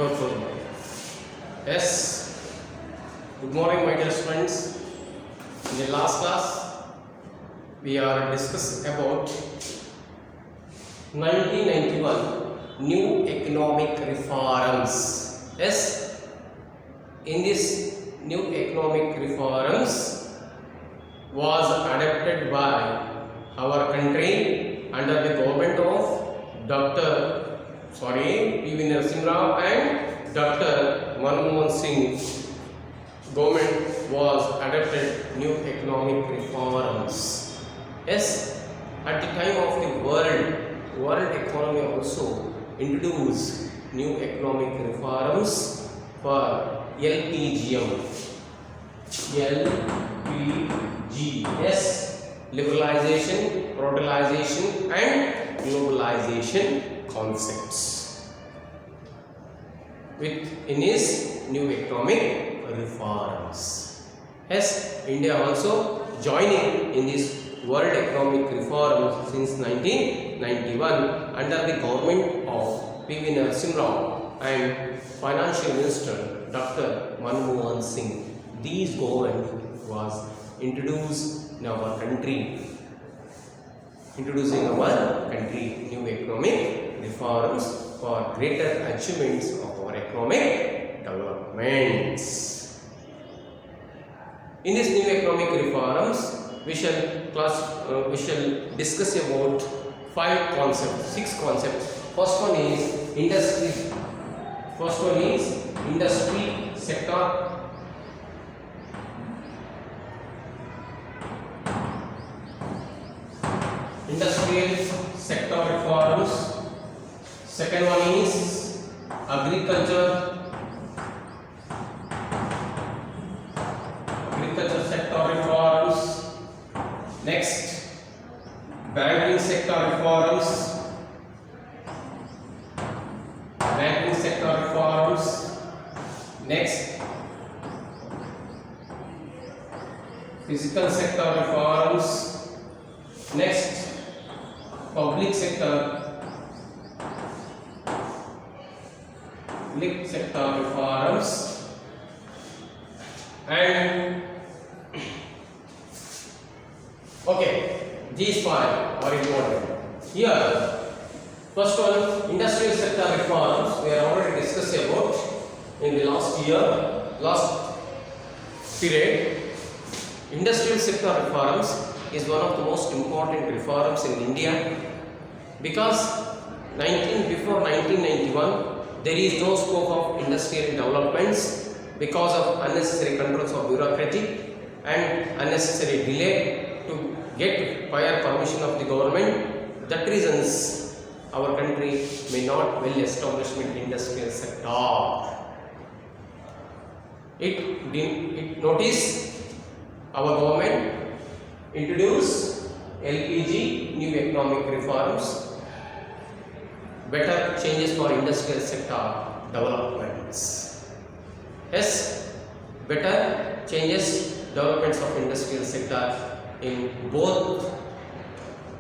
Doubtful. Yes. Good morning, my dear students. In the last class, we are discussing about 1991 new economic reforms. Yes. In this new economic reforms was adopted by our country under the government of P.V. Narasimha Rao and Dr. Manmohan Singh. Government was adopted new economic reforms. Yes, at the time of the world economy also introduced new economic reforms for LPGM. Yes, liberalization, productization and globalization concepts in his new economic reforms. Yes, India also joining in this world economic reforms since 1991 under the government of P.V. Narasimha Rao and Financial Minister Dr. Manmohan Singh. These government was introducing our country new economic reforms for greater achievements of our economic developments. In this new economic reforms, we shall discuss about 6 concepts. First one is industry sector. Industrial sector reforms. Second one is agriculture sector reforms. Next, banking sector reforms. Next, physical sector reforms. Next, public sector reforms. And okay, these 5 are important. Here, first one, industrial sector reforms. We are already discussed about in the last period. Industrial sector reforms is one of the most important reforms in India because before 1991 there is no scope of industrial developments because of unnecessary controls of bureaucratic and unnecessary delay to get prior permission of the government. That reasons our country may not well establishment industrial sector. It noticed our government introduce LPG, new economic reforms, better changes for industrial sector developments. Yes, better changes, developments of industrial sector in both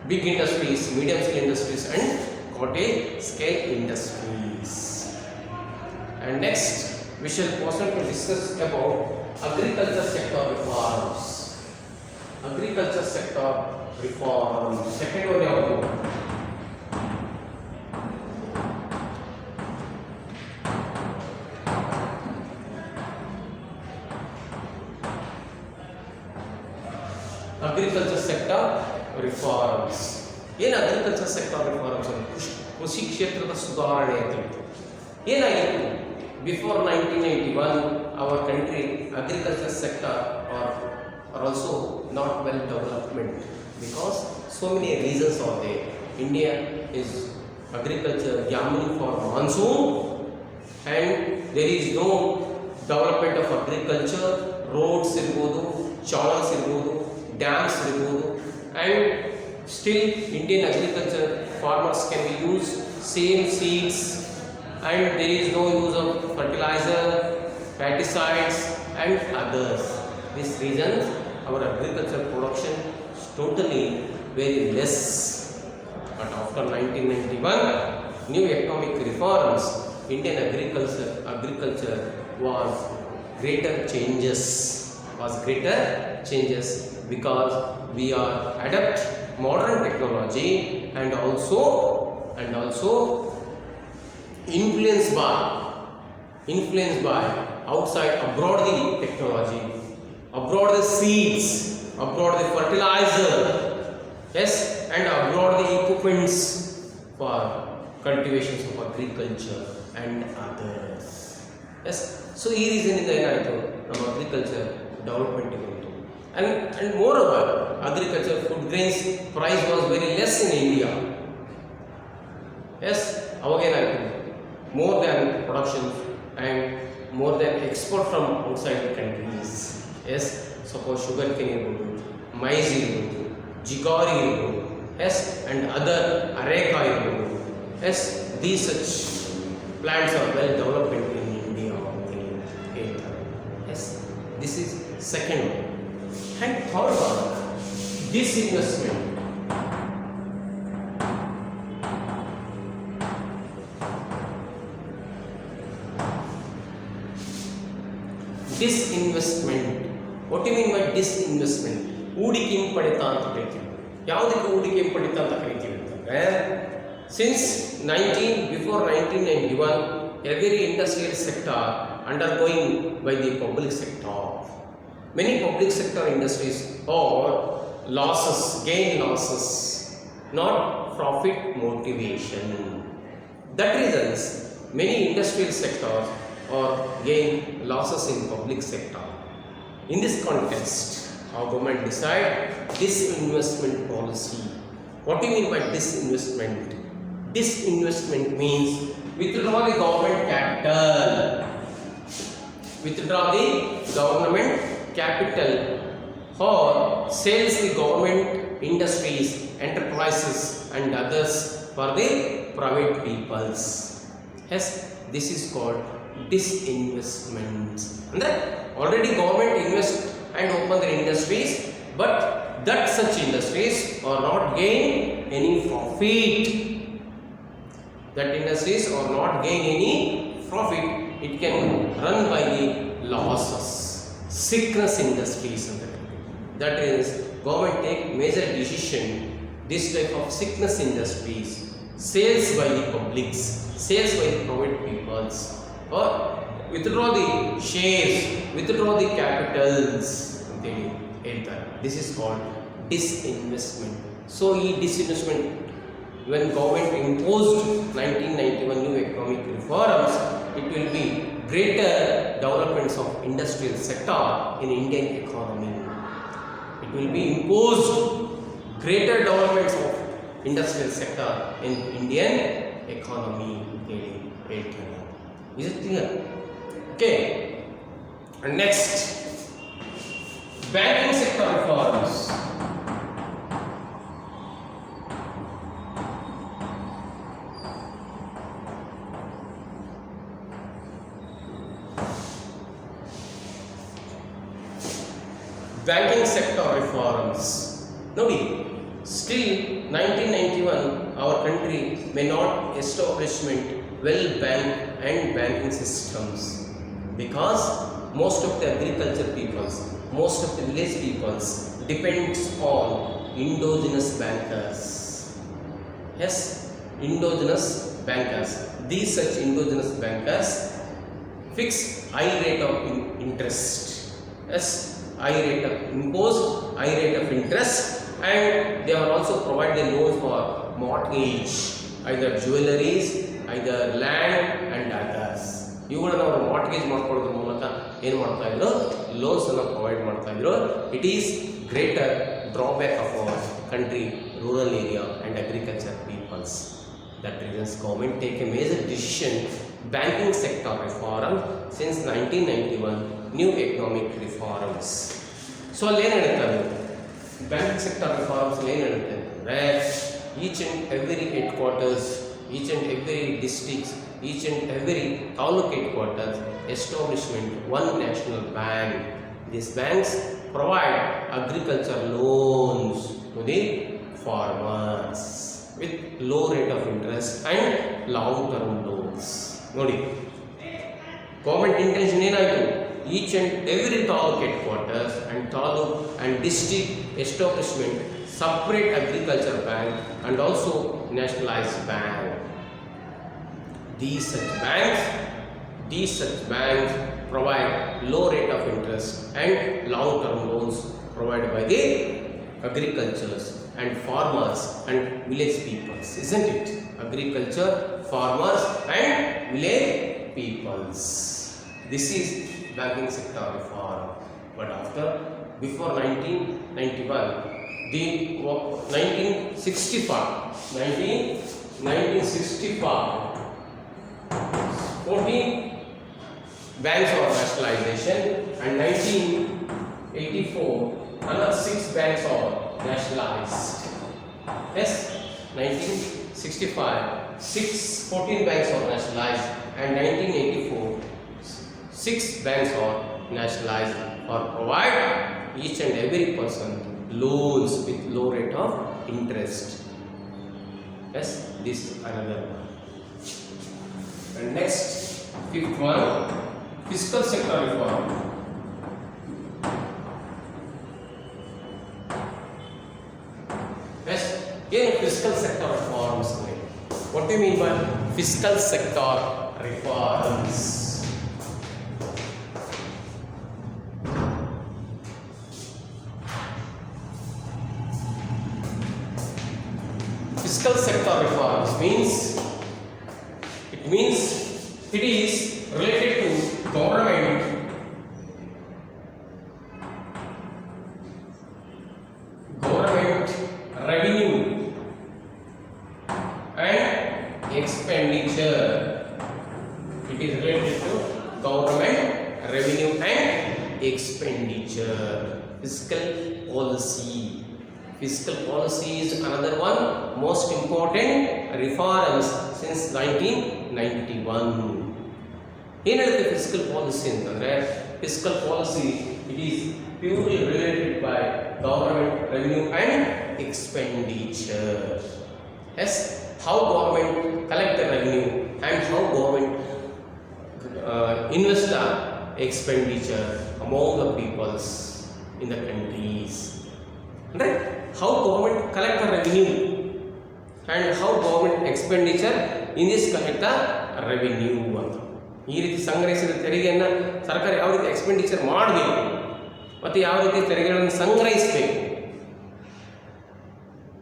big industries, medium scale industries and cottage scale industries. And next, we shall proceed to discuss about agriculture sector reforms. Agriculture sector reform. Second one ಯಾವುದು? Agriculture sector reforms. ಏನು agriculture sector reforms ಅಂದ್ರೆ ಕೃಷಿ ಕ್ಷೇತ್ರದ ಸುಧಾರಣೆ ಅಂತ ಹೇಳ್ತೀವಿ. ಏನಾಗಿತ್ತು? Before 1981 our country agriculture sector are also not well development because so many reasons are there. India is agriculture gambling for monsoon and there is no development of agriculture. Roads irbodu, channels irbodu, dams irbodu, and still Indian agriculture farmers can use same seeds and there is no use of fertilizer, pesticides and others. This reason our agriculture production is totally very less. But after 1991, new economic reforms, Indian agriculture was greater changes, because we are adapt modern technology and also influenced by outside, abroad the technology, abroad the seeds, abroad the fertilizer, yes, and abroad the equipments for cultivations of agriculture and others. Yes, so ಈ ರೀಸನಿಂದ ಏನಾಯಿತು, ನಮ್ಮ agriculture development ಬಂತು. and moreover, agriculture food grains price was very less in India. Yes, ಅವಾಗೇನಾಯಿತು, more than production and more than export from outside the countries. Yes, suppose sugar cane irಬೋದು, maize irಬೋದು, jigari irಬೋದು, yes, and other areca irಬೋದು. Yes, these such plants are well developed in India. Yes, this is second one. And third one, disinvestment. Disinvestment. What do you mean by disinvestment? ಹೂಡಿಕೆ ಹಿಂಪಡಿತ ಅಂತ ಕರಿತೀವಿ. ಯಾವುದಕ್ಕೆ ಹೂಡಿಕೆ ಹಿಂಪಡಿತ ಅಂತ ಕರಿತೀವಿ ಅಂತಂದ್ರೆ, since before 1991, every industrial sector undergoing by the public sector. Many public sector industries are gain losses, not profit motivation. That reasons many industrial sectors are gain losses in public sector. In this context, our government decide disinvestment policy. What do you mean by disinvestment? Disinvestment means withdraw the government capital. Withdraw the government capital or sales the government industries, enterprises and others for the private peoples. Yes, this is called disinvestment. And already government invest and open their industries, but that such industries are not gain any profit. That industries are not gain any profit. It can run by the losses. Sickness industries. That is, government take major decision. This type of sickness industries, sales by the publics, sales by the private peoples, or withdraw the shares, withdraw the capitals. This is called disinvestment. So, disinvestment, when government imposed 1991 new economic reforms, it will be greater developments of industrial sector in Indian economy. It will be imposed greater developments of industrial sector in Indian economy. Is it clear? Okay. And next, banking sector reforms. Banking sector reforms. Nodi, still 1991, our country may not establishment well bank and banking systems, because most of the agriculture peoples, most of the village peoples depends on endogenous bankers. Yes, endogenous bankers. These such endogenous bankers fix high rate of interest. Yes, high rate of interest, and they are also provide the loan for mortgage, either jewelries, either land and others. ಇವುಗಳನ್ನು ಅವರು mortgage ಮಾಡ್ಕೊಳ್ಳೋದ್ರ ಮೂಲಕ ಏನು ಮಾಡ್ತಾ ಇದ್ರು, loans ಅನ್ನು provide ಮಾಡ್ತಾ ಇದ್ರು. It is greater drawback of our country, rural area and agriculture peoples. That reasons government take a major decision, banking sector reform since 1991 new economic reforms. So ಅಲ್ಲಿ ಏನು ಹೇಳ್ತಾರೆ, ಬ್ಯಾಂಕಿಂಗ್ ಸೆಕ್ಟರ್ ರಿಫಾರ್ಮ್ಸ್ ಏನು ಹೇಳುತ್ತೆ ಅಂದರೆ, each and every headquarters, each and every districts, each and every taluk headquarters, establishment one national bank. These banks provide agriculture loans to the farmers with low rate of interest and long term loans. ನೋಡಿ, government intention ಏನಾಯಿತು? Each and every taluk head quarters and taluk and district establishment separate agriculture bank and also nationalized bank. These such banks provide low rate of interest and long-term loans provided by the agricultures and farmers and village peoples, isn't it? Agriculture, farmers and village peoples. This is banking sector reform. But before 1991, the 1965 14 banks of nationalization, and 1984 another 6 banks are nationalized. Yes, 1965 14 banks are nationalized, and 1984 6 banks are nationalized or provide each and every person loans with low rate of interest. Yes, this is another one. And next, fifth one, fiscal sector reform. Yes, in fiscal sector reforms, what do you mean by fiscal sector reforms? Fiscal sector reforms means it is related to government revenue and expenditure. It is related to government revenue and expenditure. Fiscal policy. Fiscal policy is another one most important reforms since 1991. ಏನು ಹೇಳುತ್ತೆ fiscal policy ಅಂತಂದರೆ, fiscal policy it is purely related by government revenue and expenditure. Yes, how government collect the revenue and how government invest the expenditure among the peoples in the countries. Right? How government collect the revenue and how government expenditure in this collect the revenue ಅಂತ. ಈ ರೀತಿ ಸಂಗ್ರಹಿಸಿದ ತೆರಿಗೆಯನ್ನು ಸರ್ಕಾರ ಯಾವ ರೀತಿ expenditure ಮಾಡಬೇಕು ಮತ್ತು ಯಾವ ರೀತಿ ತೆರಿಗೆಗಳನ್ನು ಸಂಗ್ರಹಿಸಬೇಕು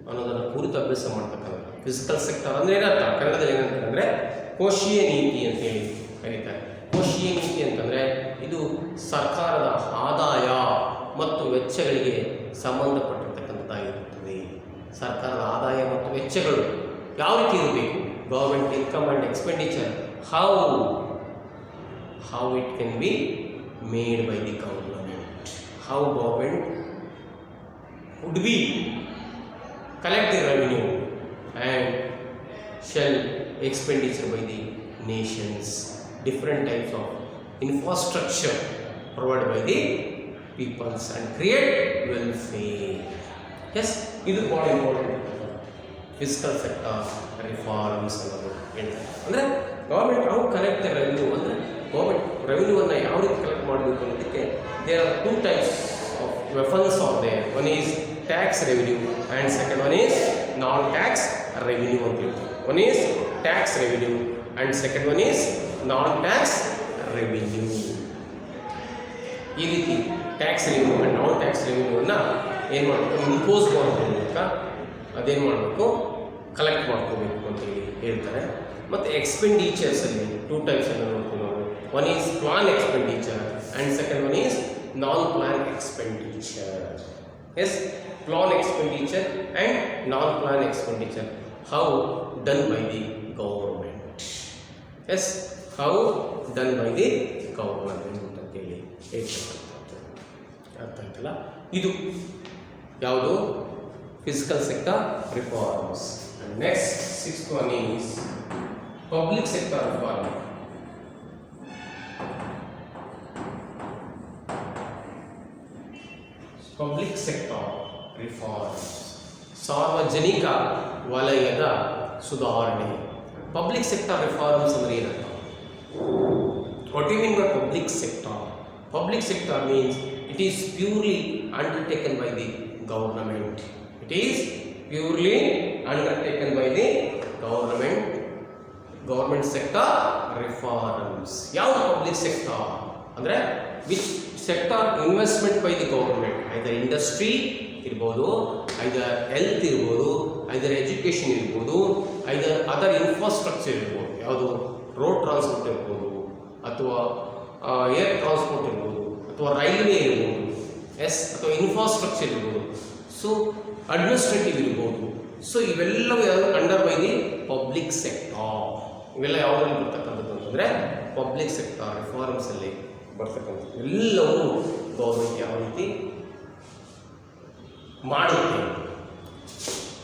ಅನ್ನೋದನ್ನು ಕುರಿತು ಅಭ್ಯಾಸ ಮಾಡ್ತಕ್ಕಂಥ ಫಿಸಿಕಲ್ ಸೆಕ್ಟರ್ ಅಂದರೆ ಏನರ್ಥ, ಕನ್ನಡದಲ್ಲಿ ಏನಂತಂದರೆ ಕೋಶೀಯ ನೀತಿ ಅಂತ ಹೇಳಿ ಕರೀತಾರೆ. ಕೋಶೀಯ ನೀತಿ ಅಂತಂದರೆ ಇದು ಸರ್ಕಾರದ ಆದಾಯ ಮತ್ತು ವೆಚ್ಚಗಳಿಗೆ ಸಂಬಂಧಪಟ್ಟಿರ್ತಕ್ಕಂಥದ್ದಾಗಿರುತ್ತದೆ. ಸರ್ಕಾರದ ಆದಾಯ ಮತ್ತು ವೆಚ್ಚಗಳು ಯಾವ ರೀತಿ ಇರಬೇಕು, government income and expenditure, how it can be made by the government, how government would be collect the revenue and shall expenditure by the nations, different types of infrastructure provided by the peoples and create welfare. Yes, ಇದು ಭಾಳ important physical sector reforms ಅನ್ನೋದು ಹೇಳ್ತಾರೆ. ಅಂದರೆ government how collect the revenue ಅಂದರೆ government ರೆವಿನ್ಯೂವನ್ನು ಯಾವ ರೀತಿ collect ಮಾಡಬೇಕು ಅನ್ನೋದಕ್ಕೆ there are 2 types of weapons are there. One is tax revenue and second one is non-tax revenue ಅಂತ ಹೇಳ್ತಾರೆ. One is tax revenue and second one is non-tax revenue. ಈ ರೀತಿ tax revenue and non tax ರೆವಿನ್ಯೂವನ್ನು ಏನು ಮಾಡಬೇಕು, impose ಮಾಡ್ಕೋಬೇಕು, ಅದೇನು ಮಾಡಬೇಕು, ಕಲೆಕ್ಟ್ ಮಾಡ್ಕೋಬೇಕು ಅಂತೇಳಿ ಹೇಳ್ತಾರೆ. ಮತ್ತು ಎಕ್ಸ್ಪೆಂಡಿಚರ್ಸಲ್ಲಿ 2 ಟೈಪ್ಸನ್ನು ನೋಡ್ತೀವಿ ನಾವು. One is plan expenditure and second one is non plan expenditure. Yes, plan expenditure and non plan expenditure how done by the government. Yes, how done by the government ಅಂತೇಳಿ ಹೇಳ್ತಕ್ಕಂಥದ್ದು. ಅರ್ಥ ಆಯ್ತಲ್ಲ? ಇದು ಯಾವುದು physical sector reforms. Next 6th one is public sector reform. Public sector reforms, ಸಾರ್ವಜನಿಕ ವಲಯದ ಸುಧಾರಣೆ. Public sector reforms ಅಂದರೆ ಏನಂತ, What do you mean by public sector? Public sector means it is purely undertaken by the government. It is purely undertaken by the government. Government sector reforms. ಯಾವ public sector ಅಂದ್ರೆ which sector investment by the government, either industry ಇರ್ಬೋದು, either health ಇರ್ಬೋದು, either education ಇರ್ಬೋದು, either other infrastructure ಇರ್ಬೋದು, ಯಾವುದು road transport ಇರ್ಬೋದು ಅಥವಾ air transport ಇರ್ಬೋದು ಅಥವಾ ರೈಲ್ವೆ ಇರ್ಬೋದು, ಅಥವಾ ಇನ್ಫ್ರಾಸ್ಟ್ರಕ್ಚರ್ ಇರ್ಬೋದು, ಸೊ ಅಡ್ಮಿನಿಸ್ಟ್ರೇಟಿವ್ ಇರ್ಬೋದು. ಸೊ ಇವೆಲ್ಲವೂ under by the public sector. ಇವೆಲ್ಲ ಯಾವುದ್ರಲ್ಲಿ ಬರ್ತಕ್ಕಂಥದ್ದು ಅಂತಂದರೆ ಪಬ್ಲಿಕ್ ಸೆಕ್ಟಾರ್ ರಿಫಾರ್ಮ್ಸಲ್ಲಿ ಬರ್ತಕ್ಕಂಥದ್ದು. ಎಲ್ಲವೂ ಗೌರ್ಮೆಂಟ್ ಯಾವ ರೀತಿ ಮಾಡುತ್ತೆ.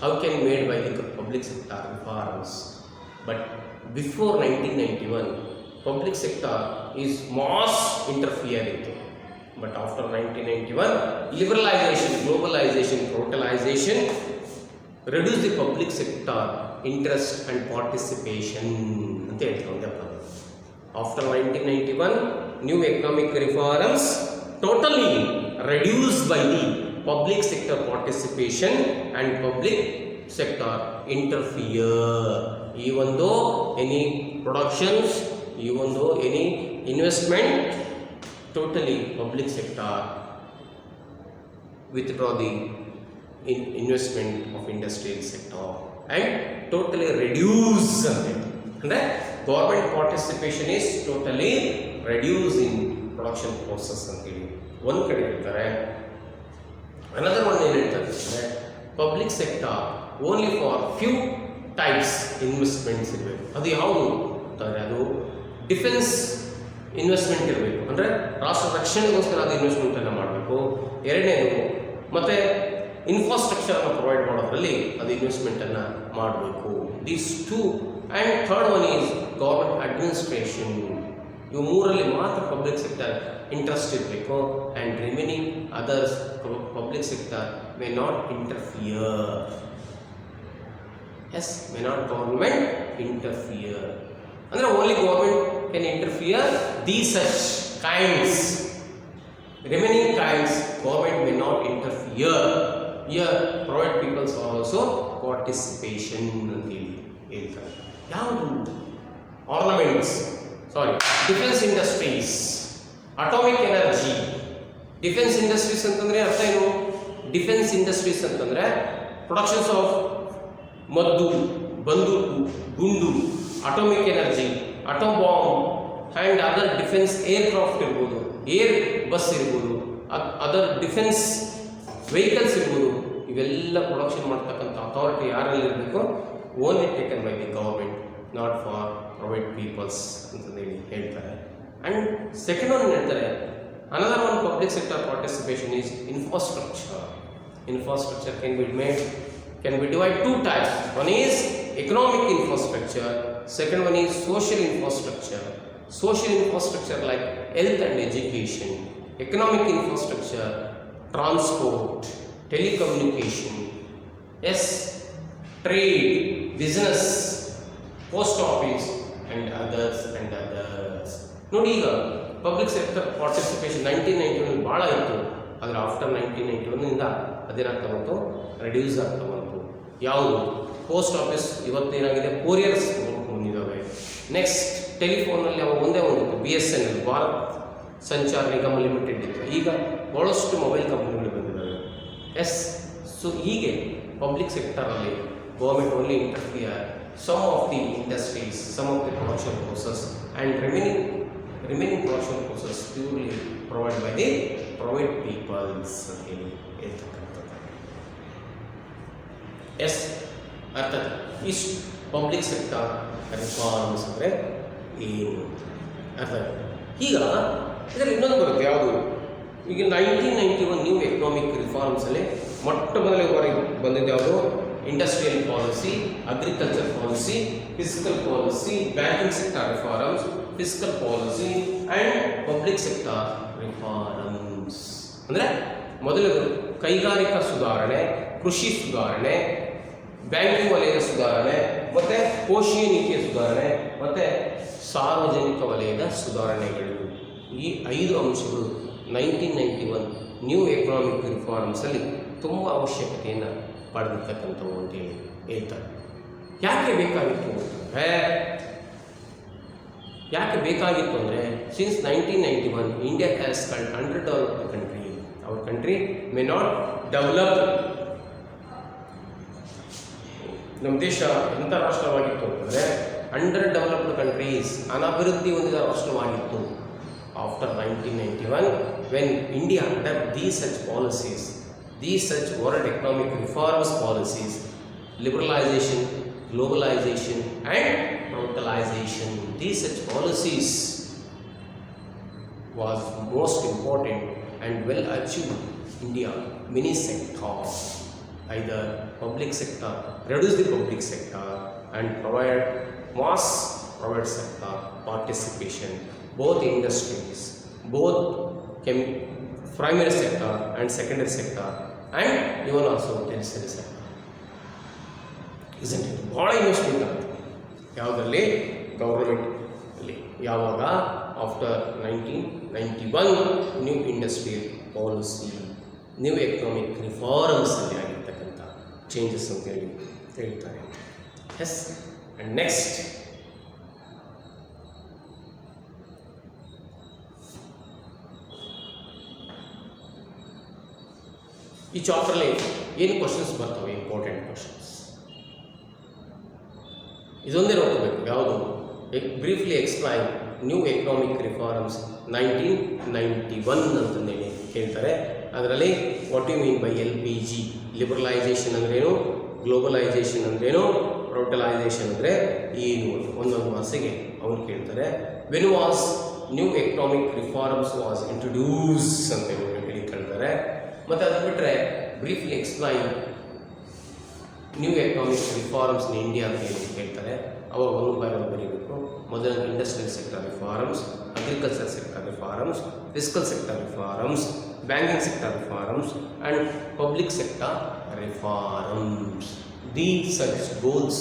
How can made by the public sector reforms. But before 1991 public sector is mass interfere into, but after 1991 liberalization, globalization, totalization reduce the public sector interest and participation ante ಹೇಳ್ತಾರೆ. After 1991 new economic reforms totally reduced by the public sector participation and public sector interfere. Even though any productions, even though any investment, totally public sector withdraw the investment of industrial sector and totally reduce it. And government participation is totally reduced in production process anteli one kade ಹೇಳ್ತಾರೆ. Another one ಏನು ಹೇಳ್ತಾರೆ ಅಂದರೆ public sector only for few types investments ಇರಬೇಕು. ಅದು ಯಾವುದು ಅಂತಂದರೆ ಅದು defence investment ಇರಬೇಕು, ಅಂದರೆ ರಾಷ್ಟ್ರ ರಕ್ಷಣೆಗೋಸ್ಕರ ಅದು ಇನ್ವೆಸ್ಟ್ಮೆಂಟನ್ನು ಮಾಡಬೇಕು. ಎರಡನೇದು ಮತ್ತು ಇನ್ಫ್ರಾಸ್ಟ್ರಕ್ಚರನ್ನು ಪ್ರೊವೈಡ್ ಮಾಡೋದ್ರಲ್ಲಿ ಅದು ಇನ್ವೆಸ್ಟ್ಮೆಂಟನ್ನು ಮಾಡಬೇಕು. These two. And third one is government administration. ಇವು ಮೂರಲ್ಲಿ ಮಾತ್ರ ಪಬ್ಲಿಕ್ ಸೆಕ್ಟರ್ ಇಂಟ್ರೆಸ್ಟ್ ಇರಬೇಕು. And remaining others public sector may not interfere. Yes, may not government interfere. Andre only government can interfere these such kinds. Remaining kinds government may not interfere. Here private peoples are also participation antili ಹೇಳ್ತಾರೆ. ಯಾವುದು ornaments, defense industries, atomic energy. Defense industries ಅಂತಂದ್ರೆ ಅರ್ಥ ಏನು? Defense industries ಅಂತಂದ್ರೆ productions of ಮದ್ದು, ಬಂದೂಕು, ಗುಂಡು, atomic energy, atom bomb and other defence aircraft ಇರ್ಬೋದು, ಏರ್ ಬಸ್ ಇರ್ಬೋದು, ಅದರ್ ಡಿಫೆನ್ಸ್ ವೆಹಿಕಲ್ಸ್ ಇರ್ಬೋದು. ಇವೆಲ್ಲ ಪ್ರೊಡಕ್ಷನ್ ಮಾಡ್ತಕ್ಕಂಥ ಅಥಾರಿಟಿ ಯಾರಲ್ಲಿ ಇರಬೇಕು? Only taken by the government, not for private peoples ಅಂತಂದೇಳಿ ಹೇಳ್ತಾರೆ. ಆ್ಯಂಡ್ ಸೆಕೆಂಡ್ ಒನ್ ಹೇಳ್ತಾರೆ, another one public sector participation is infrastructure. Infrastructure can be divided two types. One is economic infrastructure, second one is social infrastructure. Social infrastructure like health and education. Economic infrastructure, transport, telecommunication, yes, trade, business, post office and others. ನೋಡಿ, ಈಗ public sector participation 1991 ಭಾಳ ಇತ್ತು. ಆದರೆ after 1991 ಅದೇನಾಗ್ತಾ ಬಂತು? Reduce ಆಗ್ತಾ ಬಂತು. ಯಾವುದು? Post office ಇವತ್ತೇನಾಗಿದೆ, couriers ಬಂದಿದ್ದಾವೆ. ನೆಕ್ಸ್ಟ್ ಟೆಲಿಫೋನಲ್ಲಿ ಅವಾಗ ಒಂದೇ ಒಂದಿತ್ತು, BSNL, ಭಾರತ್ ಸಂಚಾರ್ ನಿಗಮ ಲಿಮಿಟೆಡ್ ಇತ್ತು. ಈಗ ಭಾಳಷ್ಟು ಮೊಬೈಲ್ ಕಂಪ್ನಿಗಳು ಬಂದಿದ್ದಾವೆ. ಎಸ್, ಸೊ ಹೀಗೆ ಪಬ್ಲಿಕ್ ಸೆಕ್ಟರಲ್ಲಿ government only interfere some of the industries, some of the production process and remaining production process purely provide by the private peoples ಅಂತ ಹೇಳಿ ಹೇಳ್ತಕ್ಕಂಥದ್ದು. ಎಸ್, ಅರ್ಥಾತ್ ಇಷ್ಟು ಪಬ್ಲಿಕ್ ಸೆಕ್ಟರ್ ರಿಫಾರ್ಮ್ಸ್ ಅಂದರೆ ಏನು ಅರ್ಥ. ಈಗ ಇದರಲ್ಲಿ ಇನ್ನೊಂದು ಬರುತ್ತೆ, ಯಾವುದು? ಈಗ 1991 ನ್ಯೂ ಎಕನಾಮಿಕ್ ರಿಫಾರ್ಮ್ಸಲ್ಲಿ ಮೊಟ್ಟ ಮೊದಲೇ ಬಾರಿಗೆ ಬಂದಿದ್ದು ಯಾವುದು? Industrial policy, agriculture policy, physical policy, banking sector reforms, physical policy and public sector reforms. ಅಂದರೆ ಮೊದಲು ಕೈಗಾರಿಕಾ ಸುಧಾರಣೆ, ಕೃಷಿ ಸುಧಾರಣೆ, ಬ್ಯಾಂಕಿಂಗ್ ವಲಯದ ಸುಧಾರಣೆ, ಮತ್ತು ಕೋಶೀಯ ನೀತಿಯ ಸುಧಾರಣೆ, ಮತ್ತು ಸಾರ್ವಜನಿಕ ವಲಯದ ಸುಧಾರಣೆಗಳು. ಈ 5 ಅಂಶಗಳು 1991 ನ್ಯೂ ಎಕನಾಮಿಕ್ ರಿಫಾರ್ಮ್ಸಲ್ಲಿ ತುಂಬ ಅವಶ್ಯಕತೆಯನ್ನು ಪಡೆದಿರ್ತಕ್ಕಂಥವು ಅಂತೇಳಿ ಹೇಳ್ತಾರೆ. ಯಾಕೆ ಬೇಕಾಗಿತ್ತು ಅಂದರೆ since 1991 India has called under developed country. Our country may not develop. ನಮ್ಮ ದೇಶ ಎಂಥ ರಾಷ್ಟ್ರವಾಗಿತ್ತು ಅಂತಂದರೆ ಅಂಡರ್ ಡೆವಲಪ್ಡ್ ಕಂಟ್ರೀಸ್, ಅನಭಿವೃದ್ಧಿ ಹೊಂದಿದ ರಾಷ್ಟ್ರವಾಗಿತ್ತು. After 1991 when India adopt these such world economic reforms policies, liberalization, globalization and privatization, these such policies was most important and well achieved India many sectors, either public sector, reduce the public sector and provide mass private sector participation, both industries, both primary sector and secondary sector and even also tertiary sector. Isn't it? ಭಾಳ investment ಆಗುತ್ತೆ ಯಾವುದರಲ್ಲಿ? ಗೌರ್ಮೆಂಟಲ್ಲಿ. ಯಾವಾಗ? After 1991 new industrial policy, new economic ರಿಫಾರ್ಮ್ಸಲ್ಲಿ ಆಗಿರ್ತಕ್ಕಂಥ changes ಅಂತ ಹೇಳ್ತಾರೆ. S. And next ಈ ಚಾಪ್ಟ್ರಲ್ಲಿ ಏನು ಕ್ವಶನ್ಸ್ ಬರ್ತವೆ? ಇಂಪಾರ್ಟೆಂಟ್ ಕ್ವಶನ್ಸ್ ಇದೊಂದೇ ನೋಡ್ಕೋಬೇಕು. ಯಾವುದು? Briefly explain new economic reforms 1991 ಅಂತಂದೇಳಿ ಹೇಳ್ತಾರೆ. ಅದರಲ್ಲಿ what you mean by LPG, liberalisation ಅಂದ್ರೇನು, ಗ್ಲೋಬಲೈಸೇಷನ್ ಅಂದ್ರೇನು, ಪ್ರೈವೇಟೈಸೇಷನ್ ಅಂದರೆ ಏನು, ಒಂದೊಂದು ಮಾಸಿಗೆ ಅವ್ರು ಕೇಳ್ತಾರೆ. When was new economic reforms was introduce ಅಂತ ಹೇಳಿ ಕೇಳ್ತಾರೆ. ಮತ್ತು ಅದು ಬಿಟ್ಟರೆ briefly explain new economic reforms in India ಅಂತ ಹೇಳಿ ಹೇಳ್ತಾರೆ. ಅವಾಗ ಒಂದು ಬೈ ಒಂದು ಬರೀಬೇಕು. ಮೊದಲು industrial sector reforms, agriculture sector reforms, fiscal sector reforms, banking sector reforms and public sector reforms. These such goals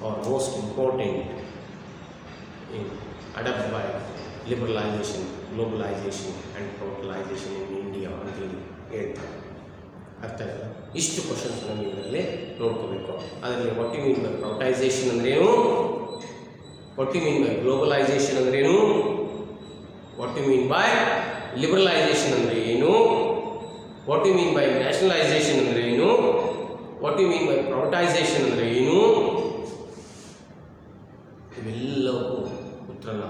are most important in adopted by liberalization, globalization and privatization in India ಅಂತ ಹೇಳ್ತಾರೆ. ಅರ್ಥ ಇಲ್ಲ? ಇಷ್ಟು questions ನೀವು ಇದರಲ್ಲಿ ನೋಡ್ಕೋಬೇಕು. ಅದರಲ್ಲಿ what you mean by privatisation ಅಂದ್ರೇನು, what you mean by globalisation ಅಂದ್ರೇನು, what you mean by liberalisation ಅಂದರೆ ಏನು, what you mean by nationalisation ಅಂದರೆ ಏನು, what you mean by privatisation ಅಂದರೆ ಏನು, ಇವೆಲ್ಲವೂ ಉತ್ತರನ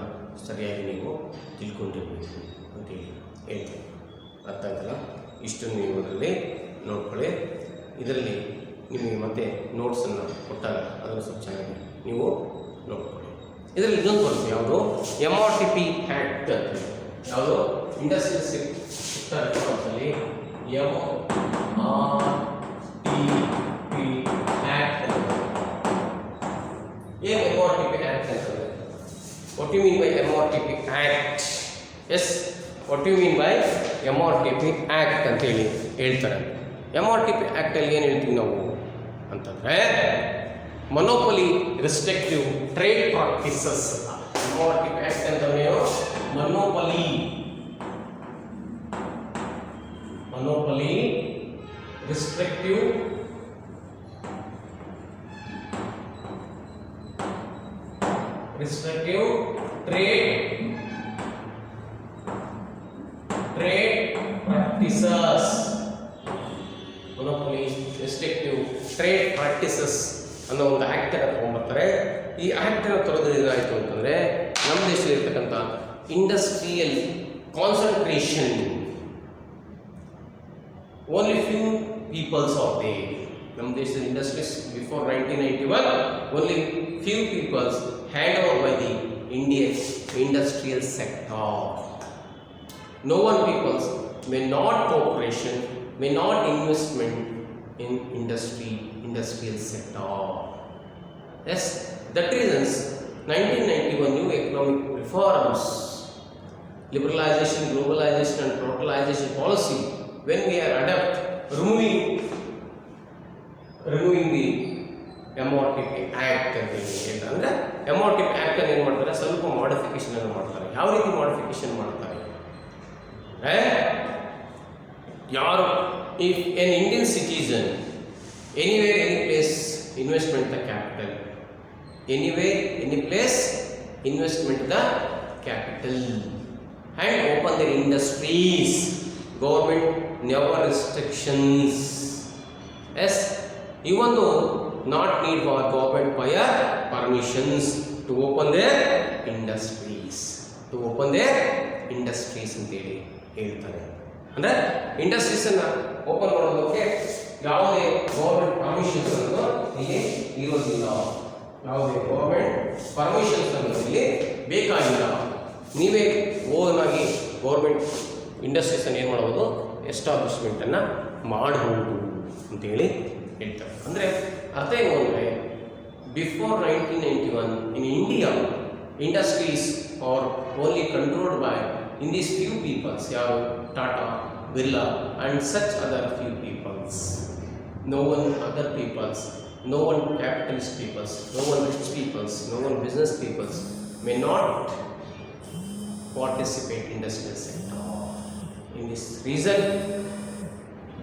ಸರಿಯಾಗಿ ನೀವು ತಿಳ್ಕೊಂಡಿರಬೇಕು ಅಂತೇಳಿ ಹೇಳ್ತೀನಿ. ಅರ್ಥ ಆಯ್ತಲ್ಲ? ಇಷ್ಟನ್ನು ನೀವು ಅದರಲ್ಲಿ ನೋಡ್ಕೊಳ್ಳಿ. ಇದರಲ್ಲಿ ನಿಮಗೆ ಮತ್ತೆ ನೋಟ್ಸನ್ನು ಕೊಟ್ಟಾಗ ಅದನ್ನು ಸ್ವಲ್ಪ ಚೆನ್ನಾಗಿ ನೀವು ನೋಡ್ಕೊಳ್ಳಿ. ಇದರಲ್ಲಿ ಇನ್ನೊಂದು ಬರುತ್ತೆ, ಯಾವುದು? MRTP ಆ್ಯಕ್ಟ್ ಅಂತ. ಯಾವುದು? ಇಂಡಸ್ಟ್ರಿಯಲ್ ಸೆಕ್ಟರ್ ರಿಫಾರ್ಮ್ಸಲ್ಲಿ MRTP ಆ್ಯಕ್ಟ್ ಅಂತ. ಏನು MRTP ಆ್ಯಕ್ಟ್ ಅಂತಂದರೆ? What you mean by MRTP act? Yes, what you mean by MRTP act ಅಂತೇಳಿ ಹೇಳ್ತಾರೆ. MRTP ಆ್ಯಕ್ಟಲ್ಲಿ ಏನು ಹೇಳ್ತೀವಿ ನಾವು ಅಂತಂದರೆ monopoly restrictive trade practices. MRTP act ಅಂತಂದ್ರೆ monopoly restrictive trade practices. Monopoly restrictive trade practices ಅನ್ನೋ ಒಂದು ಆ್ಯಕ್ಟನ್ನು ತಗೊಂಡ್ಬರ್ತಾರೆ. ಈ ಆ್ಯಕ್ಟನ್ನು ತರೋದ್ರಿಂದ ಏನಾಯಿತು ಅಂತಂದರೆ ನಮ್ಮ ದೇಶದಲ್ಲಿರ್ತಕ್ಕಂಥ industrial concentration, only few peoples are they. ನಮ್ಮ ದೇಶದ industries before 1991 only few peoples hand over by the Indian industrial sector. No one peoples may not cooperation, may not investment in industrial sector. Yes, that reasons 1991 new economic reforms, liberalization, globalization and privatization policy, when we are removing the MOTP act ಅಂತ ಹೇಳ್ತಾರೆ. ಅಂದರೆ MOTP act ಅನ್ನು ಏನು ಮಾಡ್ತಾರೆ, ಸ್ವಲ್ಪ modification ಅನ್ನು ಮಾಡ್ತಾರೆ. ಯಾವ ರೀತಿ ಮಾಡಿಫಿಕೇಶನ್ ಮಾಡ್ತಾರೆ? ಯಾರು if an Indian citizen anywhere any place investment the capital, anywhere any place investment the capital and open their industries, government never restrictions. Yes, even though not need for government prior permissions to open their industries, to open their industries ಅಂತ ಹೇಳ್ತಾರೆ. ಅಂದರೆ ಇಂಡಸ್ಟ್ರೀಸನ್ನು open ಮಾಡೋದಕ್ಕೆ ಯಾವುದೇ government permissions ಅನ್ನೋದು ಇಲ್ಲಿ ಇರೋದಿಲ್ಲ. ಯಾವುದೇ government permissions ಅನ್ನೋದು ಇಲ್ಲಿ ಬೇಕಾಗಿಲ್ಲ. ನೀವೇ ಓನ್ ಆಗಿ ಗೌರ್ಮೆಂಟ್ ಇಂಡಸ್ಟ್ರೀಸನ್ನು ಏನು ಮಾಡ್ಬೋದು, ಎಸ್ಟಾಬ್ಲಿಷ್ಮೆಂಟನ್ನು ಮಾಡಬಹುದು ಅಂತೇಳಿ ಹೇಳ್ತಾರೆ. ಅಂದರೆ ಅರ್ಥ ಏನು ಅಂದರೆ, before 1991 in India industries are only controlled by in these few peoples. ಯಾರು? Tata, Birla and such other few peoples. No one other peoples, no one capitalist peoples, no one rich peoples, no one business peoples may not participate in industrial sector. In this reason,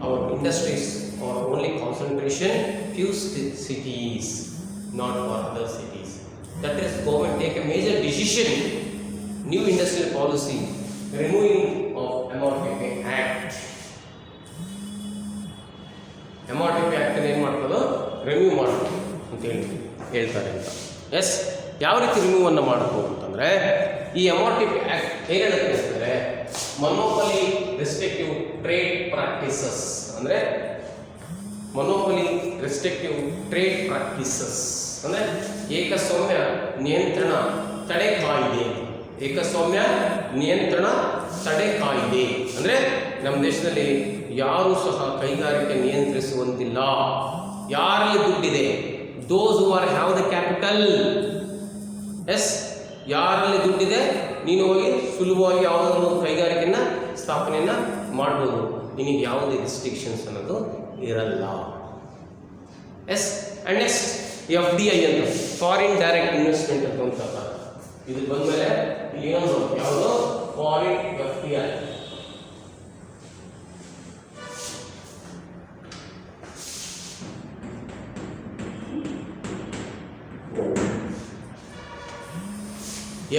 our industries are only concentration few cities, not for other cities. That is, government take a major decision, new industrial policy, removing of MOTP Act. MOTP Act ಏನು ಮಾಡ್ತದೋ review ಮಾಡಬೇಕು ಅಂತೇಳಿ ಹೇಳ್ತಾರೆ ಅಂತ. S, ಯಾವ ರೀತಿ ರಿವ್ಯೂವನ್ನು ಮಾಡಬಹುದು ಅಂತಂದರೆ, ಈ MOTP Act ಏನು ಹೇಳುತ್ತೆ ಅಂದರೆ, ಮೊನೋಪಲಿ ರೆಸ್ಟ್ರಿಕ್ಟಿವ್ ಟ್ರೇಡ್ ಪ್ರಾಕ್ಟೀಸಸ್, ಅಂದರೆ ಮೊನೋಪಲಿ ರೆಸ್ಟ್ರಿಕ್ಟಿವ್ ಟ್ರೇಡ್ ಪ್ರಾಕ್ಟೀಸಸ್ ಅಂದರೆ ಏಕಸ್ವಾಮ್ಯ ನಿಯಂತ್ರಣ ತಡೆ ಕಾಯ್ದೆ. ಏಕಸ್ವಾಮ್ಯ ನಿಯಂತ್ರಣ ತಡೆ ಕಾಯ್ದೆ ಅಂದರೆ ನಮ್ಮ ದೇಶದಲ್ಲಿ ಯಾರೂ ಸಹ ಕೈಗಾರಿಕೆ ನಿಯಂತ್ರಿಸುವಂತಿಲ್ಲ. ಯಾರಲ್ಲಿ ದುಡ್ಡಿದೆ, those who are have the capital. Yes, ಯಾರಲ್ಲಿ ದುಡ್ಡಿದೆ ನೀನು ಹೋಗಿ ಸುಲಭವಾಗಿ ಯಾವುದಾದ್ರೂ ಒಂದು ಕೈಗಾರಿಕೆಯನ್ನು ಸ್ಥಾಪನೆಯನ್ನು ಮಾಡ್ಬೋದು. ನಿನಗೆ ಯಾವುದೇ ರಿಸ್ಟ್ರಿಕ್ಷನ್ಸ್ ಅನ್ನೋದು ಇರಲ್ಲ. ಎಸ್, ಆ್ಯಂಡ್ ನೆಕ್ಸ್ಟ್ FDI ಅಂತ, ಫಾರಿನ್ ಡೈರೆಕ್ಟ್ ಇನ್ವೆಸ್ಟ್ಮೆಂಟ್ ಅಂತ ಅಂತಾರೆ. ಇದು ಬಂದಮೇಲೆ ಏನೋ ಯಾವುದು foreign FDI.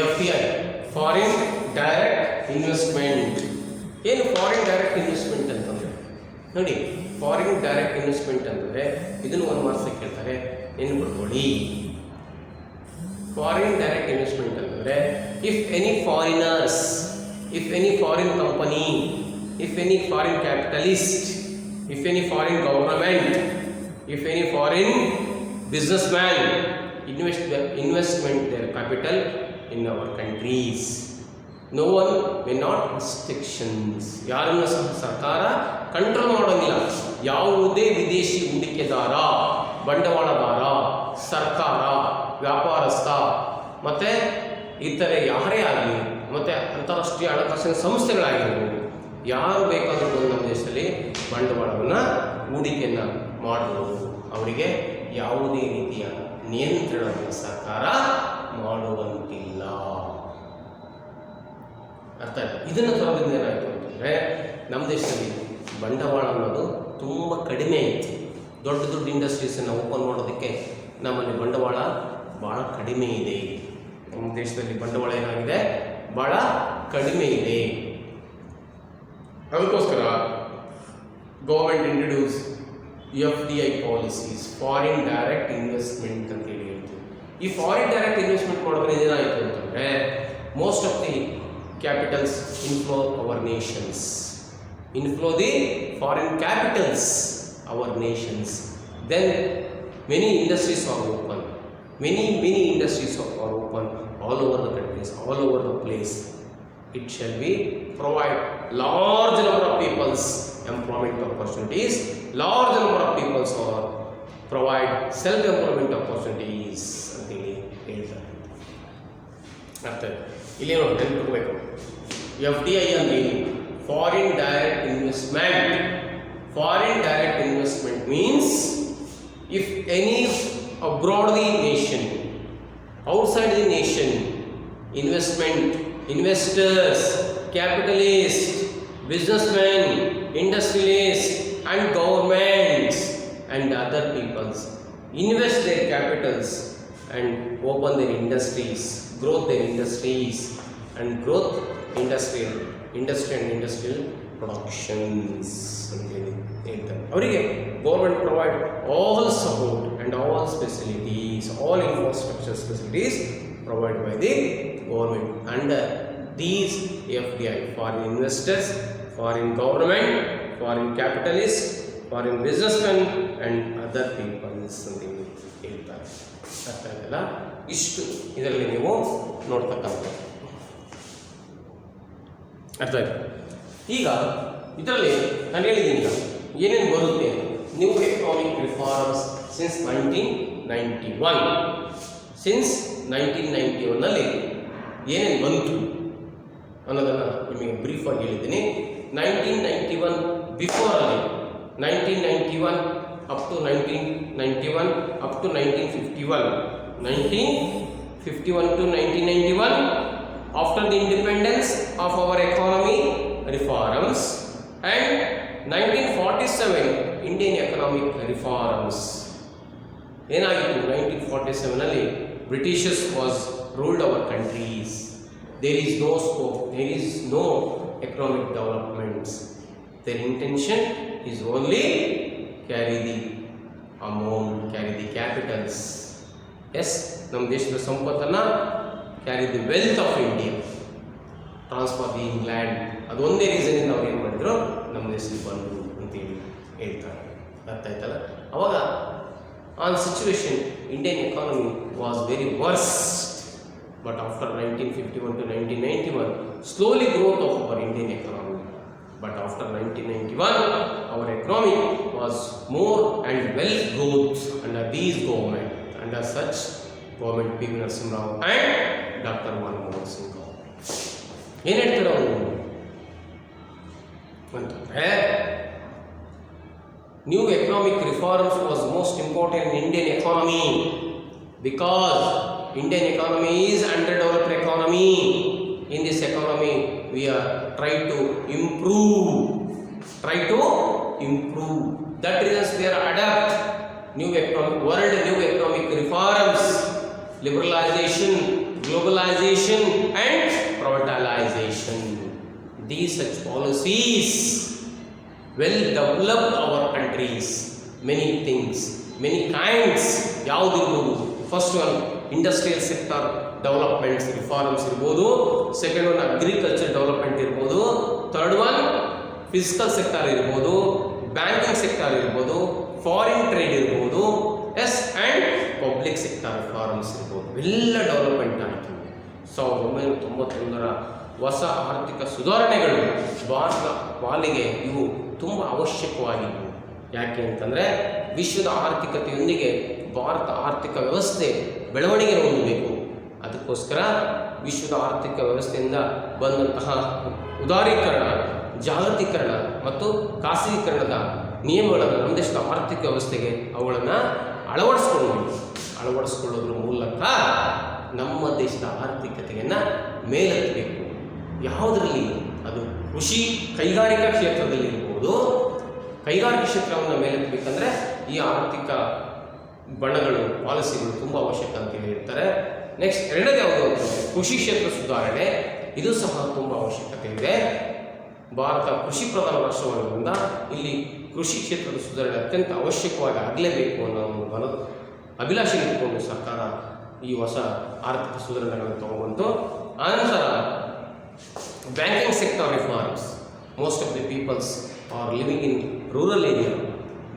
FDI foreign direct investment. ಏನು ಫಾರಿನ್ ಡೈರೆಕ್ಟ್ ಇನ್ವೆಸ್ಟ್ಮೆಂಟ್ ಅಂತಂದರೆ ನೋಡಿ, ಫಾರಿನ್ ಡೈರೆಕ್ಟ್ ಇನ್ವೆಸ್ಟ್ಮೆಂಟ್ ಅಂದರೆ ಇದನ್ನು ಒಂದು ಮಾರ್ಕ್ಸ್ ಕೇಳ್ತಾರೆ, ನೆನ್ಪಿಟ್ಕೊಳ್ಳಿ. ಫಾರಿನ್ ಡೈರೆಕ್ಟ್ ಇನ್ವೆಸ್ಟ್ಮೆಂಟ್ ಅಂತಂದರೆ if any foreigners, if any foreign company, if any foreign capitalist, if any foreign government, if any foreign business man investment their capital in our countries, no one may not restrictions. ಯಾರನ್ನು ಸಹ ಸರ್ಕಾರ control ಮಾಡೋಂಗಿಲ್ಲ. ಯಾವುದೇ ವಿದೇಶಿ ಹೂಡಿಕೆದಾರ, ಬಂಡವಾಳದಾರ, ಸರ್ಕಾರ, ವ್ಯಾಪಾರಸ್ಥ ಮತ್ತು ಇತರೆ ಯಾರೇ ಆಗಲಿ, ಮತ್ತು ಅಂತಾರಾಷ್ಟ್ರೀಯ ಹಣಕಾಸಿನ ಸಂಸ್ಥೆಗಳಾಗಿರ್ಬೋದು, ಯಾರು ಬೇಕಾದರೂ ಬಂದು ನಮ್ಮ ದೇಶದಲ್ಲಿ ಬಂಡವಾಳವನ್ನು ಹೂಡಿಕೆಯನ್ನು ಮಾಡ್ಬೋದು. ಅವರಿಗೆ ಯಾವುದೇ ರೀತಿಯ ನಿಯಂತ್ರಣವನ್ನು ಸರ್ಕಾರ ಮಾಡುವಂತಿಲ್ಲ. ಅರ್ಥ ಆಯ್ತು? ಇದನ್ನು ತರೋದ್ರಿಂದ ಏನಾಯಿತು ಅಂತಂದರೆ, ನಮ್ಮ ದೇಶದಲ್ಲಿ ಬಂಡವಾಳ ಅನ್ನೋದು ತುಂಬ ಕಡಿಮೆ ಇತ್ತು. ದೊಡ್ಡ ದೊಡ್ಡ ಇಂಡಸ್ಟ್ರೀಸನ್ನು ಓಪನ್ ಮಾಡೋದಕ್ಕೆ ನಮ್ಮಲ್ಲಿ ಬಂಡವಾಳ ಭಾಳ ಕಡಿಮೆ ಇದೆ. ನಮ್ಮ ದೇಶದಲ್ಲಿ ಬಂಡವಾಳ ಏನಾಗಿದೆ, ಭಾಳ ಕಡಿಮೆ ಇದೆ. ಅದಕ್ಕೋಸ್ಕರ government introduce FDI policies, foreign direct investment ಅಂತೇಳಿ ಹೇಳ್ತೀವಿ. ಈ ಫಾರಿನ್ ಡೈರೆಕ್ಟ್ ಇನ್ವೆಸ್ಟ್ಮೆಂಟ್ ಮಾಡೋದ್ರಿಂದ ಏನಾಯಿತು ಅಂತಂದರೆ, most of the capitals inflow our nations, inflow the foreign capitals our nations. Then many industries are open, many industries are open all over the countries, all over the place. It shall be provide large number of people's employment opportunities, large number of peoples or provide self-employment opportunities ಅಂತೇಳಿ ಹೇಳ್ತಾರೆ. ಅರ್ಥ ಇಲ್ಲಿ ನೋಡಿ, ನೆನಪಿಡಬೇಕು. FDI ಅಂದರೆ foreign direct investment. Foreign direct investment means if any abroad the nation, outside the nation, investment, investors, capitalists, businessmen, industrialists and governments and other peoples invest their capitals and open their industries, growth their industries and growth industry and industrial productions ಅಂತ ಹೇಳ್ತಾರೆ. ಅವರಿಗೆ government provide all support and all facilities, all infrastructure facilities provided by the government under these FDI, foreign investors, foreign government, foreign capitalists, foreign businessmen and other people ಅಂತ ಹೇಳ್ತಾರೆ. ಅರ್ಥ ಆಯ್ತಲ್ಲ? ಇಷ್ಟು ಇದರಲ್ಲಿ ನೀವು ನೋಡ್ತಕ್ಕಂಥ ಅರ್ಥ ಆಯ್ತು. ಈಗ ಇದರಲ್ಲಿ ನಾನು ಹೇಳಿದ್ದೀನಿ ಏನೇನು ಬರುತ್ತೆ. New economic reforms since 1991. Since 1991ನಲ್ಲಿ ಏನೇನು ಬಂತು ಅನ್ನೋದನ್ನು ನಿಮಗೆ ಬ್ರೀಫಾಗಿ ಹೇಳಿದ್ದೀನಿ. 1991 ಬಿಫೋರಲ್ಲಿ 1991 up to 1991 up to 1951, 1951 to 1991 after the independence of our economy reforms and 1947 Indian economic reforms. ಏನಾಗಿತ್ತು 1947ನಲ್ಲಿ Britishers was ruled our countries. There is no scope, there is no economic developments. Their intention is only carry the amount, carry the capitals. Yes, ನಮ್ಮ ದೇಶದ ಸಂಪತ್ತನ್ನು carry the wealth of India, transfer the England. ಅದೊಂದೇ ರೀಸನಿಂದ ಅವ್ರು ಏನು ಮಾಡಿದ್ರು, ನಮ್ಮ ದೇಶದಲ್ಲಿ ಬಂದರು ಅಂತೇಳಿ ಹೇಳ್ತಾರೆ. ಅರ್ಥ ಆಯ್ತಲ್ಲ? ಅವಾಗ on situation Indian economy was very worst. But after 1951 to 1991 slowly growth of our Indian economy. But after 1991 our economy was more and well growth under these government, under such government P. V. Narasimha Rao and Dr. Manmohan Singh. ಏನು ಹೇಳ್ತಾರೆ ಅವರು ಅಂತಂದರೆ, new economic reforms was most important in Indian economy because Indian economy is underdeveloped economy. In this economy we are try to improve. That reasons we are adapt new economic world, new economic reforms, liberalization, globalization and privatization. These such policies will develop our countries. Many things, many kinds. ಯಾವುದಿರ್ಬೋದು? First one industrial sector developments reforms ಇರ್ಬೋದು. Second one agriculture development ಇರ್ಬೋದು. Third one physical sector ಇರ್ಬೋದು, banking sector ಇರ್ಬೋದು, foreign trade ಇರ್ಬೋದು, yes and public sector reforms ಇರ್ಬೋದು. ಎಲ್ಲ development ಆಯಿತು. 1991 ಹೊಸ ಆರ್ಥಿಕ ಸುಧಾರಣೆಗಳು ಭಾರತ ಪಾಲಿಗೆ ಇವು ತುಂಬ ಅವಶ್ಯಕವಾಗಿದ್ದವು. ಯಾಕೆ ಅಂತಂದರೆ ವಿಶ್ವದ ಆರ್ಥಿಕತೆಯೊಂದಿಗೆ ಭಾರತ ಆರ್ಥಿಕ ವ್ಯವಸ್ಥೆ ಬೆಳವಣಿಗೆ ಹೊಂದಬೇಕು. ಅದಕ್ಕೋಸ್ಕರ ವಿಶ್ವದ ಆರ್ಥಿಕ ವ್ಯವಸ್ಥೆಯಿಂದ ಬಂದಂತಹ ಉದಾರೀಕರಣ, ಜಾಗತೀಕರಣ ಮತ್ತು ಖಾಸಗೀಕರಣದ ನಿಯಮಗಳನ್ನು ನಮ್ಮ ದೇಶದ ಆರ್ಥಿಕ ವ್ಯವಸ್ಥೆಗೆ ಅವುಗಳನ್ನು ಅಳವಡಿಸ್ಕೊಳ್ಳೋದ್ರ ಮೂಲಕ ನಮ್ಮ ದೇಶದ ಆರ್ಥಿಕತೆಯನ್ನು ಮೇಲೆತ್ತಬೇಕು. ಯಾವುದರಲ್ಲಿ? ಅದು ಕೃಷಿ, ಕೈಗಾರಿಕಾ ಕ್ಷೇತ್ರದಲ್ಲಿ ಇರ್ಬೋದು. ಕೈಗಾರಿಕಾ ಕ್ಷೇತ್ರವನ್ನು ಮೇಲೆತ್ತಬೇಕಂದ್ರೆ ಈ ಆರ್ಥಿಕ ಬಣಗಳು, ಪಾಲಿಸಿಗಳು ತುಂಬ ಅವಶ್ಯಕ ಅಂತ ಹೇಳಿರ್ತಾರೆ. ನೆಕ್ಸ್ಟ್ ಎರಡನೇ ಯಾವುದು ಅಂತಂದರೆ ಕೃಷಿ ಕ್ಷೇತ್ರ ಸುಧಾರಣೆ. ಇದು ಸಹ ತುಂಬ ಅವಶ್ಯಕತೆ ಇದೆ. ಭಾರತ ಕೃಷಿ ಪ್ರಧಾನ ರಾಷ್ಟ್ರವಾಗಿರೋದ್ರಿಂದ ಇಲ್ಲಿ ಕೃಷಿ ಕ್ಷೇತ್ರದ ಸುಧಾರಣೆ ಅತ್ಯಂತ ಅವಶ್ಯಕವಾಗಿ ಆಗಲೇಬೇಕು ಅನ್ನೋ ಒಂದು ಮನದ ಅಭಿಲಾಷೆ ಇಟ್ಕೊಂಡು ಸರ್ಕಾರ ಈ ಹೊಸ ಆರ್ಥಿಕ ಸುಧಾರಣೆಗಳನ್ನು ತಗೊಂಡ್ಬಂತು. ಆನಂತರ banking sector reforms. Most of the peoples are living in rural area.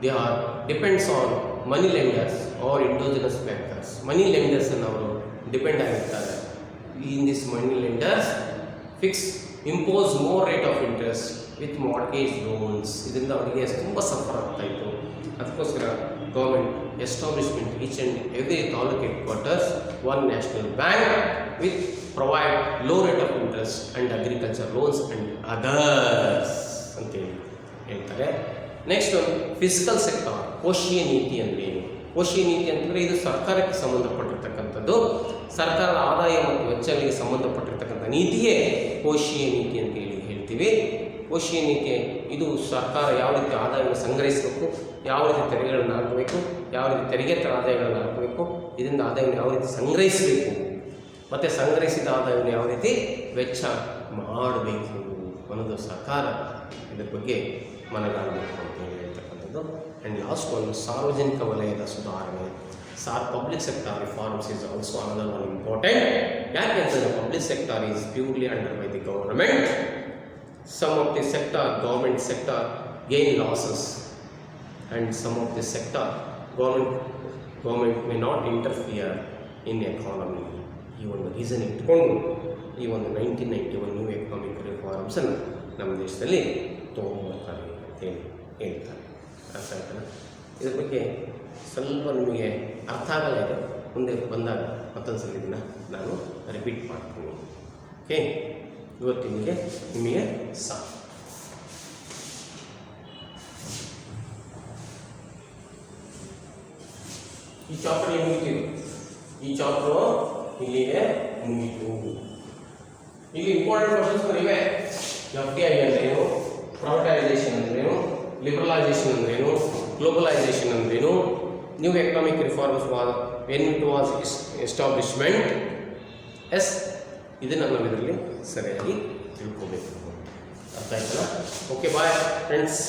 They are depends on money lenders are indigenous bankers. Money ಲೆಂಡರ್ಸನ್ನು ಅವರು ಡಿಪೆಂಡ್ ಆಗಿರ್ತಾರೆ. In this money lenders impose more rate of interest with mortgage loans. ಇದರಿಂದ ಅವರಿಗೆ ತುಂಬ suffer ಆಗ್ತಾಯಿತ್ತು. ಅದಕ್ಕೋಸ್ಕರ government establishment each and every taluk headquarters one national bank with provide low rate of interest and agriculture loans and others ಅಂತೇಳಿ ಹೇಳ್ತಾರೆ. Next physical sector. ಕೋಶೀಯ ನೀತಿ ಅಂದರೆ ಏನು? ಕೋಶೀಯ ನೀತಿ ಅಂತಂದರೆ ಇದು ಸರ್ಕಾರಕ್ಕೆ ಸಂಬಂಧಪಟ್ಟಿರ್ತಕ್ಕಂಥದ್ದು, ಸರ್ಕಾರದ ಆದಾಯ ಮತ್ತು ವೆಚ್ಚಗಳಿಗೆ ಸಂಬಂಧಪಟ್ಟಿರ್ತಕ್ಕಂಥ ನೀತಿಯೇ ಕೋಶೀಯ ನೀತಿ ಅಂತ ಹೇಳ್ತೀವಿ. ಕೋಶೀಯ ನೀತಿ ಇದು ಸರ್ಕಾರ ಯಾವ ರೀತಿ ಆದಾಯವನ್ನು ಸಂಗ್ರಹಿಸಬೇಕು, ಯಾವ ರೀತಿ ತೆರಿಗೆಗಳನ್ನು ಹಾಕಬೇಕು, ಯಾವ ರೀತಿ ತೆರಿಗೆತರ ಆದಾಯಗಳನ್ನು ಹಾಕಬೇಕು, ಇದರಿಂದ ಆದಾಯವನ್ನು ಯಾವ ರೀತಿ ಸಂಗ್ರಹಿಸಬೇಕು ಮತ್ತು ಸಂಗ್ರಹಿಸಿದ ಆದಾಯವನ್ನು ಯಾವ ರೀತಿ ವೆಚ್ಚ ಮಾಡಬೇಕು ಅನ್ನೋದು ಸರ್ಕಾರ ಇದರ ಬಗ್ಗೆ ಮನಗಾಣಬೇಕು ಅಂತ ಹೇಳ್ತಕ್ಕಂಥದ್ದು. ಆ್ಯಂಡ್ ಲಾಸ್ಟ್ ಒಂದು ಸಾರ್ವಜನಿಕ ವಲಯದ ಸುಧಾರಣೆ, public sector reforms is also another one important. ಯಾಕೆ ಅಂತಂದರೆ public sector is purely under by the government. Some of the government sector gain losses, and some of the sector government may not interfere in the economy. ಈ ಒಂದು reason ಇಟ್ಕೊಂಡು ಈ ಒಂದು 1991 new economic ರಿಫಾರ್ಮ್ಸನ್ನು ನಮ್ಮ ದೇಶದಲ್ಲಿ ತೊಗೊಂಡ್ಬರ್ತಾರೆ ಅಂತೇಳಿ ಹೇಳ್ತಾರೆ. ಅರ್ಥ ಆಯ್ತಲ್ಲ? ಇದ್ರ ಬಗ್ಗೆ ಸ್ವಲ್ಪ ನಿಮಗೆ ಅರ್ಥ ಆಗಲ್ಲ, ಇದೆ ಮುಂದೆ ಬಂದಾಗ ಮತ್ತೊಂದು ಸಲ ಇದನ್ನು ನಾನು ರಿಪೀಟ್ ಮಾಡ್ತೀನಿ. ಓಕೆ, ಇವತ್ತಿಗೆ ನಿಮಗೆ ಸಾಕು. ಈ ಚಾಪ್ಟರ್ ಮುಗಿತೀವಿ, ಈ ಚಾಪ್ಟರು ಇಲ್ಲಿಗೆ ಮುಗಿತು. ಇಲ್ಲಿ ಇಂಪಾರ್ಟೆಂಟ್ ಕ್ವಶನ್ಸ್ ಇವೆ. FDI ಅಂದ್ರೇನು, ಪ್ರೈವೇಟೈಸೇಷನ್ ಅಂದ್ರೇನು, ಲಿಬರಲೈಸೇಷನ್ ಅಂದ್ರೇನು, ಗ್ಲೋಬಲೈಸೇಷನ್ ಅಂದ್ರೇನು, new economic reforms when it was establishment. ಇದನ್ನು ನಾವು ಇದರಲ್ಲಿ ಸರಿಯಾಗಿ ತಿಳ್ಕೋಬೇಕು. ಅರ್ಥ ಆಯ್ತಲ್ಲ? Okay, bye friends.